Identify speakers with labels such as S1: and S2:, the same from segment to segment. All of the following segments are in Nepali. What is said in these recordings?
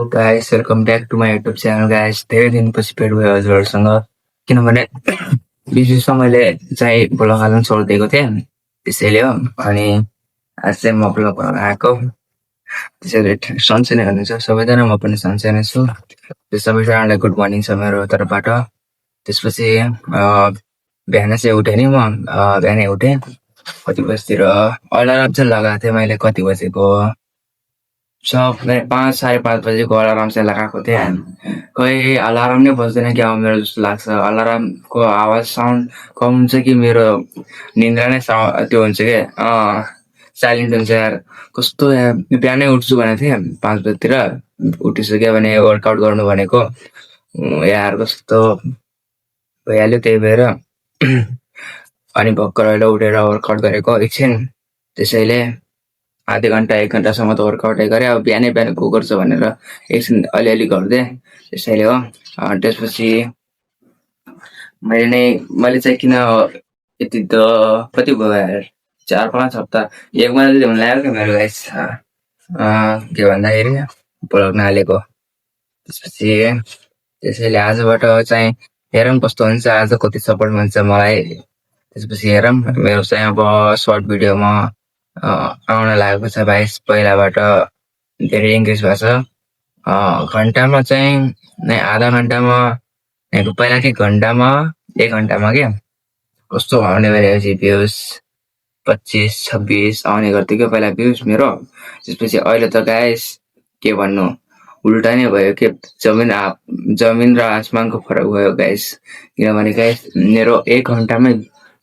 S1: Guys welcome back to my YouTube channel guys. धेरै दिनपछि भेट भयो हजुरहरूसँग, किनभने बिच मैले चाहिँ भ्लग हाल्न छोडिदिएको थिएँ, त्यसैले हो। अनि आज चाहिँ म भ्लग बनाउन आएको। त्यसैले सन्चै नै हुनुहुन्छ सबैजना, म पनि सन्चै नै छु। सबैजनालाई गुड मर्निङ छ मेरो तर्फबाट। त्यसपछि बिहान चाहिँ उठेँ नि म, बिहानै उठेँ कति बजीतिर अलार्म चाहिँ लगाएको थिएँ मैले, कति बजेको 5 साढे 5 बजेको अलार्म चाहिँ लगाएको थिएँ। खोइ अलार्म नै बज्दैन क्या हो मेरो जस्तो लाग्छ। अलार्मको आवाज साउन्ड कम हुन्छ कि मेरो निन्द्रा नै त्यो हुन्छ क्या, साइलेन्ट हुन्छ यार। कस्तो यार, बिहानै उठ्छु भनेको थिएँ 5 बजीतिर, उठिसक्यो भने वर्कआउट गर्नु भनेको यार कस्तो भइहाल्यो, त्यही भएर अनि भर्खर अहिले उठेर वर्कआउट गरेको एकछिन। त्यसैले आधा घन्टा 1 घन्टासम्म त वर्कआउटै गरेँ। अब बिहानै बिहानै को गर्छ भनेर एकछिन अलिअलि गरिदिएँ, त्यसैले हो। त्यसपछि मैले चाहिँ किन यति त कति भयो यार, 4-5 हप्ता 1 महिना जति हुन लाग्यो क्या मेरो गाइस, के भन्दाखेरि भ्लग नहालेको। त्यसैले आजबाट चाहिँ हेरौँ कस्तो हुन्छ, आज कति सपोर्ट मिल्छ मलाई। त्यसपछि हेरौँ, मेरो चाहिँ अब सर्ट भिडियोमा आउन लागेको छ भाइस, पहिलाबाट धेरै इन्क्रिज भएको छ। घन्टामा चाहिँ आधा घन्टामा, पहिलाकै घन्टामा 1 घन्टामा क्या कस्तो आउने भइरहेको भ्युज 25-26 आउने गर्थ्यो क्या पहिला भ्युज मेरो। त्यसपछि अहिले त गाइस के भन्नु, उल्टा नै भयो के, जमिन र आसमानको फरक भयो गाइस। किनभने गाइस मेरो 1 घन्टामै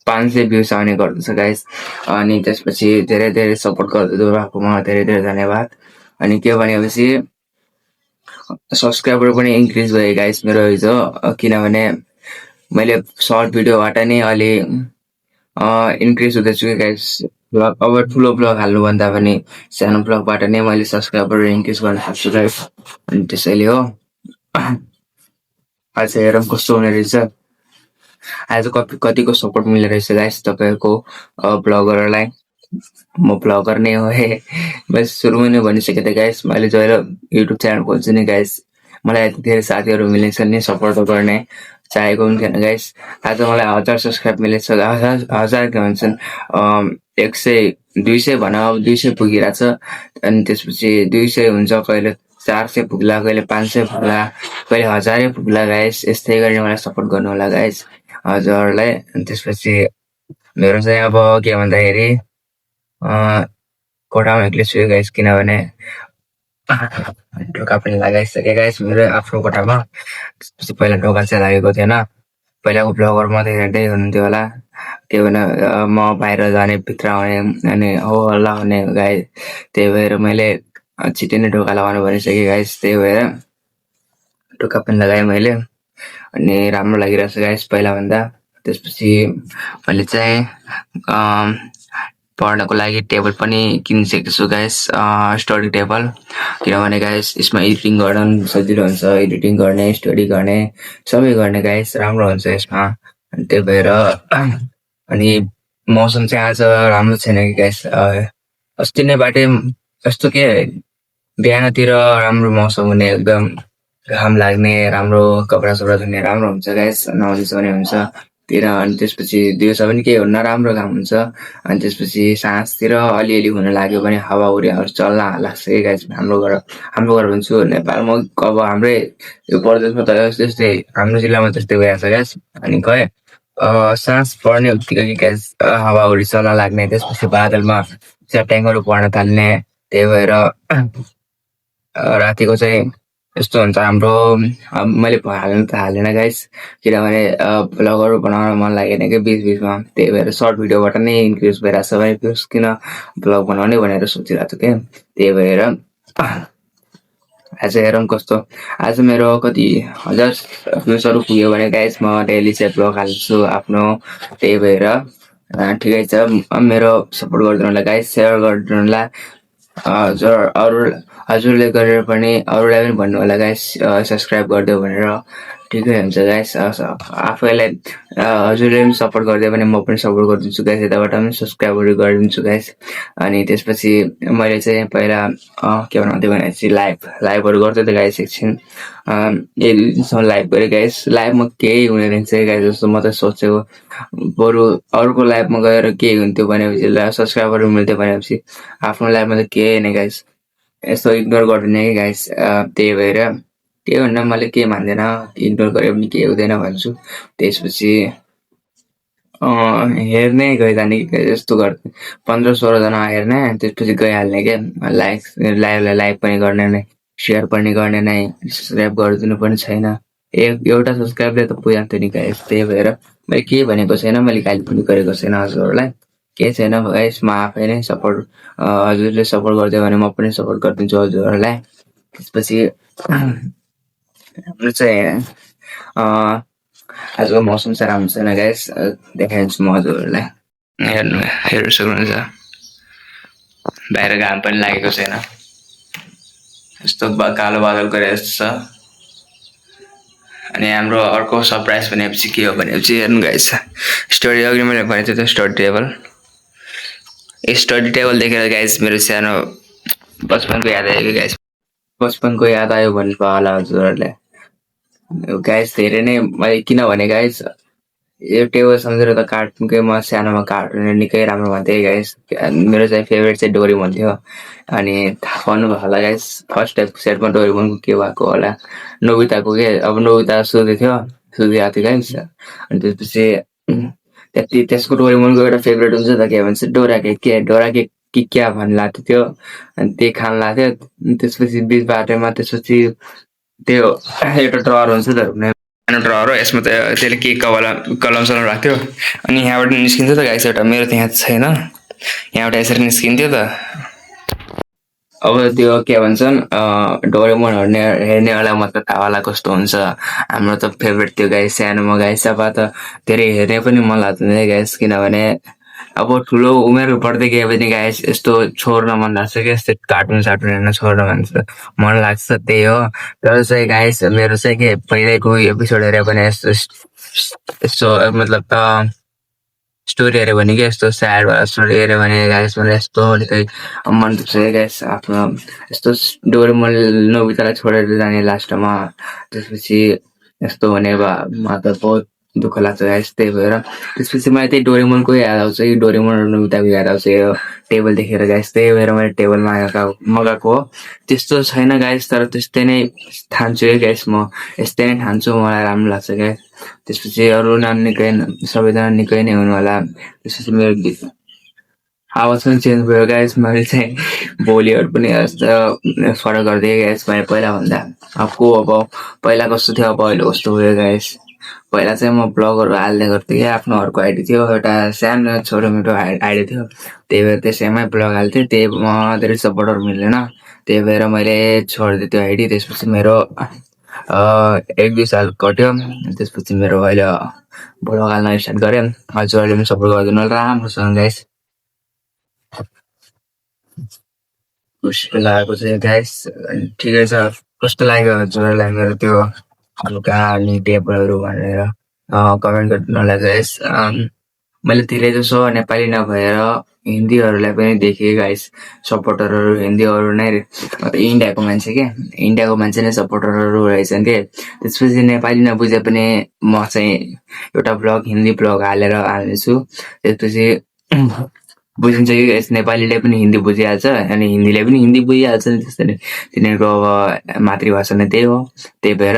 S1: 500 भ्युज आउने गर्दछ गाइस। अनि त्यसपछि धेरै धेरै सपोर्ट गर्दै भएकोमा धेरै धेरै धन्यवाद। अनि के भनेपछि सब्सक्राइबर पनि इन्क्रिज भयो गाइस मेरो हिजो, किनभने मैले सर्ट भिडियोबाट नै अलि इन्क्रिज हुँदैछु गाइस। अब ठुलो ब्लग हाल्नुभन्दा पनि सानो ब्लगबाट नै मैले सब्सक्राइबर इन्क्रिज गर्न सक्छु गाइस। अनि त्यसैले हो, आज हेरौँ कस्तो हुने रहेछ। आज कतिको सपोर्ट मिल्ने रहेछ गाइस तपाईँहरूको ब्लगरहरूलाई। म ब्लगर नै हो है, बस सुरुमै नै भनिसकेको थिएँ गाइस, मैले जहिले युट्युब च्यानल खोल्छु नि गाइस, मलाई यति धेरै साथीहरू मिलेछन् नि सपोर्ट गर्ने, चाहेको पनि थिएन गाइस। आज मलाई 1000 सब्सक्राइब मिलेछ, 1000 के भन्छन् 100-200 भन, अब 200 पुगिरहेछ। अनि त्यसपछि 200 हुन्छ, कहिले 400 पुग्ला, कहिले 500 पुग्ला, कहिले 1000 पुग्ला गाइस। यस्तै गरी मलाई सपोर्ट गर्नु होला गाइस हजुरहरूलाई। अनि त्यसपछि मेरो चाहिँ अब के भन्दाखेरि कोठामा एक्लै छु गाइस, किनभने ढोका पनि लगाइसकेँ गाइस मेरो आफ्नो कोठामा। त्यसपछि पहिला ढोका चाहिँ लागेको थिएन, पहिलाको ब्लगर मात्रै हेर्दै हुनुहुन्थ्यो होला, के भने म बाहिर जाने भित्र आउने अनि हो हल्ला हुने गाइस। त्यही भएर मैले छिट्टै नै ढोका लगाउनु भनिसकेँ गाइस, त्यही भएर ढोका पनि लगाएँ मैले। अनि राम्रो लागिरहेछ गाइस पहिलाभन्दा। त्यसपछि मैले चाहिँ पढ्नको लागि टेबल पनि किनिसकेको छु गाइस, स्टडी टेबल। किनभने गाइस यसमा एडिटिङ गर्न सजिलो हुन्छ, एडिटिङ गर्ने, स्टडी गर्ने, सबै गर्ने गाइस, राम्रो हुन्छ यसमा। अनि त्यही भएर अनि मौसम चाहिँ आज राम्रो छैन कि गाइस, अस्ति नै बाटै यस्तो के बिहानतिर राम्रो मौसम हुने, एकदम घाम लाग्ने, राम्रो कपडा सपडा धुने राम्रो हुन्छ गाइस, 9 बजीसम्म हुन्छ तिर। अनि त्यसपछि दिउँसो पनि के नराम्रो घाम हुन्छ। अनि त्यसपछि साँझतिर अलिअलि हुन लाग्यो भने हावाहुरीहरू चल्न लाग्छ कि गाइस। हाम्रो घर भन्छु नेपालमा, अब हाम्रै यो प्रदेशमा त त्यस्तै, हाम्रो जिल्लामा त्यस्तै भइरहेको छ गाइस। अनि खै साँझ पर्ने बित्तिकै कि गाइस हावाहुरी चल्न लाग्ने, त्यसपछि बादलमा च्याट्याङहरू पर्न थाल्ने। त्यही भएर रातिको चाहिँ यस्तो हुन्छ हाम्रो। मैले हाल्न त हालेन गाइस, किनभने भ्लगहरू बनाउन मन लागेन कि बिचमा, त्यही भएर सर्ट भिडियोबाट नै इन्क्रिज भइरहेछ भाइ भ्युज, किन भ्लग बनाउने भनेर सोचिरहेको छु क्या। त्यही भएर आज हेरौँ कस्तो, आज मेरो कति 1000 भ्युजहरू पुग्यो भने गाइस म डेली चाहिँ भ्लग हाल्छु आफ्नो। त्यही भएर ठिकै छ, मेरो सपोर्ट गरिदिनु होला गाइस, सेयर गरिदिनु होला हजुरले गरेर पनि अरूलाई पनि भन्नु होला गाइस सब्सक्राइब गरिदियो भनेर। ठिकै हुन्छ गाइस। आफैलाई हजुरले पनि सपोर्ट गरिदियो भने म पनि सपोर्ट गरिदिन्छु गाइस, यताबाट पनि सब्सक्राइबहरू गरिदिन्छु गाइस। अनि त्यसपछि मैले चाहिँ पहिला के बनाउँथेँ भनेपछि लाइभहरू गर्थेँ त गाइस एकछिन, 1-2 दिनसम्म लाइभ गरेँ गाइस। लाइभमा केही हुने रहेछ गाइस जस्तो म त सोचेको, बरु अरूको लाइभमा गएर के हुन्थ्यो भनेपछि सब्सक्राइबरहरू मिल्थ्यो भनेपछि आफ्नो लाइभमा त केही होइन गाइस। यस्तो इग्नोर गरिदिने कि गाइस, त्यही भएर केही भन्दा मैले केही मान्दैन, इग्नोर गरे पनि केही हुँदैन भन्छु। त्यसपछि हेर्ने गइजाने कि यस्तो गर्थेँ, 15-16 जना हेर्ने, त्यसपछि गइहाल्ने क्या। लाइभलाई लाइक पनि गर्ने नै, सेयर पनि गर्ने नै, सब्सक्राइब गरिदिनु पनि छैन। एउटा सब्सक्राइबले त पुगिहाल्थ्यो नि गाइस। त्यही भएर मैले केही भनेको छैन, मैले गाली पनि गरेको छैन हजुरहरूलाई, केही छैन गाइस। म आफै नै सपोर्ट, हजुरले सपोर्ट गरिदियो भने म पनि सपोर्ट गरिदिन्छु हजुरहरूलाई। त्यसपछि हाम्रो चाहिँ आजको मौसम चाहिँ राम्रो छैन गाइस, देखाइदिन्छु म हजुरहरूलाई। हेर्नु सक्नुहुन्छ, बाहिर घाम पनि लागेको छैन, यस्तो कालो बादल गरेको जस्तो छ। अनि हाम्रो अर्को सरप्राइज भनेपछि के हो भनेपछि हेर्नु गाइस, स्टडी अघि मैले भनेको थिएँ त स्टडी टेबल देखेर गाइस मेरो सानो बचपनको याद आयो कि गाइस। बचपनको याद आयो भन्नुभयो होला हजुरहरूले गाइस। धेरै नै मैले किनभने गाइस यो टेबल सम्झेर त कार्टुनकै म सानोमा कार्टुन निकै राम्रो भन्थेँ गाइस। मेरो चाहिँ फेभरेट चाहिँ डोरेमोन थियो। अनि थाहा पाउनुभयो होला गाइस, फर्स्ट एपिसोडमा डोरेमोनको के भएको होला, नोबिताको के, अब नोबिता सुत्दै आएको थियो गाइस। अनि त्यसपछि त्यसको डोरेमोनको एउटा फेभरेट हुन्छ त, के भन्छ डोरा के क्या भन्नु लाग्थ्यो त्यो, अनि त्यही खानु लाग्थ्यो। त्यसपछि बिच बाटोमा त्यसपछि त्यो एउटा ड्रवर हुन्छ त, सानो ड्रवर हो, यसमा त त्यसले के कलम सलम राख्थ्यो। अनि यहाँबाट निस्किन्थ्यो त गाइस एउटा, मेरो त यहाँ छैन, यहाँबाट यसरी निस्किन्थ्यो त। अब त्यो के भन्छन् डोरेमोन हेर्नेवाला मात्र थाहा होला कस्तो हुन्छ। हाम्रो त फेभरेट थियो गाइस सानोमा गाइस। अब त धेरै हेर्ने पनि मन लाग्दैन गाइस, किनभने अब ठुलो उमेर बढ्दै गयो भने गाइस यस्तो छोड्न मन लाग्छ क्या, यस्तो कार्टुन सार्टुन हेर्न छोड्न मन लाग्छ, त्यही हो। तर चाहिँ गाइस मेरो चाहिँ के पहिल्यैको एपिसोड हेऱ्यो भने यस्तो मतलब स्टोरी हेऱ्यो भने क्या, यस्तो स्याड वाला स्टोरी हेऱ्यो भने गाइस मलाई यस्तो निकै मन दुख्छ गाइस। आफ्नो यस्तो डोरेमोन नोबितालाई छोडेर जाने लास्टमा, त्यसपछि यस्तो भने म त बहुत दुःख लाग्छ गाइस। त्यही भएर त्यसपछि मलाई त्यही डोरेमोनको याद आउँछ कि डोरेमोन र नोबिताको याद आउँछ यो टेबल देखेर गाइस। त्यही भएर मैले टेबल मगाएको हो। त्यस्तो छैन गाइस, तर त्यस्तै नै ठान्छु है गाइस, म यस्तै नै ठान्छु, मलाई राम्रो लाग्छ गाइस। त्यसपछि अरू सबैजना निकै नै हुनु होला। त्यसपछि मेरो आवाज पनि चेन्ज भयो गाइस, मैले चाहिँ बोलीहरू पनि यस्तो फरक गरिदिएँ गाइस मैले पहिलाभन्दा। अब पहिला कस्तो थियो अब अहिले कस्तो भयो गाइस। पहिला चाहिँ म ब्लगहरू हाल्ने गर्थेँ क्या, आफ्नो अर्को आइडी थियो, एउटा सानो छोटो मिठो आइडी थियो, त्यही भएर त्यसैमै ब्लग हाल्थेँ। त्यहीमा धेरै सपोर्टहरू मिलेन, त्यही भएर मैले छोडिदिएँ त्यो आइडी। त्यसपछि मेरो 1-2 साल कट्यो, त्यसपछि मेरो अहिले ब्लग हाल्न स्टार्ट गरेँ। हजुरहरूले पनि सपोर्ट गरिदिनु होला राम्रोसँग गाइस। खुसी लागेको चाहिँ गाइस, ठिकै छ। कस्तो लाग्यो हजुरहरूलाई मेरो त्यो हल्का अनि टेबलहरू भनेर कमेन्ट गरिदिनु होला गाइस। मैले धेरै जसो नेपाली नभएर हिन्दीहरूलाई पनि देखेँ गाइस, सपोर्टरहरू हिन्दीहरू नै, इन्डियाको मान्छे नै सपोर्टरहरू रहेछन् के। त्यसपछि नेपाली नबुझे पनि म चाहिँ एउटा हिन्दी ब्लग हाल्नेछु। त्यसपछि बुझिन्छ कि गाइस, नेपालीले पनि हिन्दी बुझिहाल्छ अनि हिन्दीले पनि हिन्दी बुझिहाल्छ नि, त्यस्तै नै तिनीहरूको अब मातृभाषा नै त्यही हो। त्यही भएर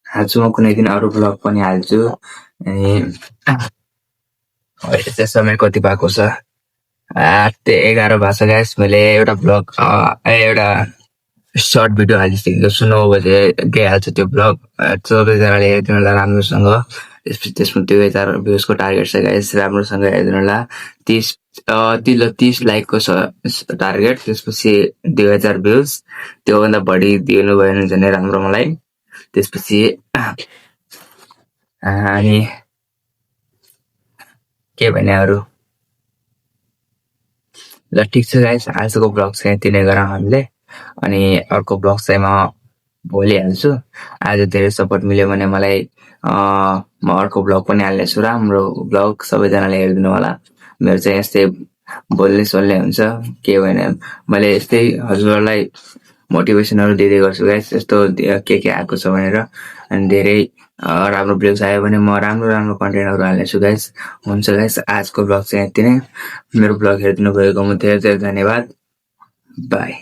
S1: हाल्छु, म कुनै दिन अरू ब्लग पनि हाल्छु। अनि अहिले चाहिँ समय कति भएको छ, 8:11 भएको छ गाइस। मैले एउटा ब्लग एउटा सर्ट भिडियो हालिसकेको 9 बजे गइहाल्छ त्यो ब्लग, सबैजनाले हेरिदिनु होला राम्रोसँग। त्यसपछि त्यसमा 2000 भ्युजको टार्गेट छ गाइस, राम्रोसँग हेरिदिनु होला। 30 लाइकको छ टार्गेट, त्यसपछि 2000 भ्युज, त्योभन्दा बढी दिनुभयो भने झन् राम्रो मलाई। त्यसपछि अनि के भने अरू, ल ठिक छ गाइस, आजको ब्लग चाहिँ यति नै गरौँ हामीले। अनि अर्को ब्लग चाहिँ म भोलिहाल्छु। आज धेरै सपोर्ट मिल्यो भने मलाई म अर्को भ्लग पनि हाल्नेछु, राम्रो भ्लग। सबैजनाले हेरिदिनु होला। मेरो चाहिँ यस्तै बोल्ने सोल्ने हुन्छ, के भने मैले यस्तै हजुरहरूलाई मोटिभेसनहरू दिँदै गर्छु गाइस, यस्तो के आएको छ भनेर। अनि धेरै राम्रो भ्युज आयो भने म राम्रो राम्रो कन्टेन्टहरू हाल्नेछु गाइस। हुन्छ गाइस, आजको भ्लग चाहिँ यति नै। मेरो भ्लग हेरिदिनु भएकोमा धेरै धेरै धन्यवाद। बाई।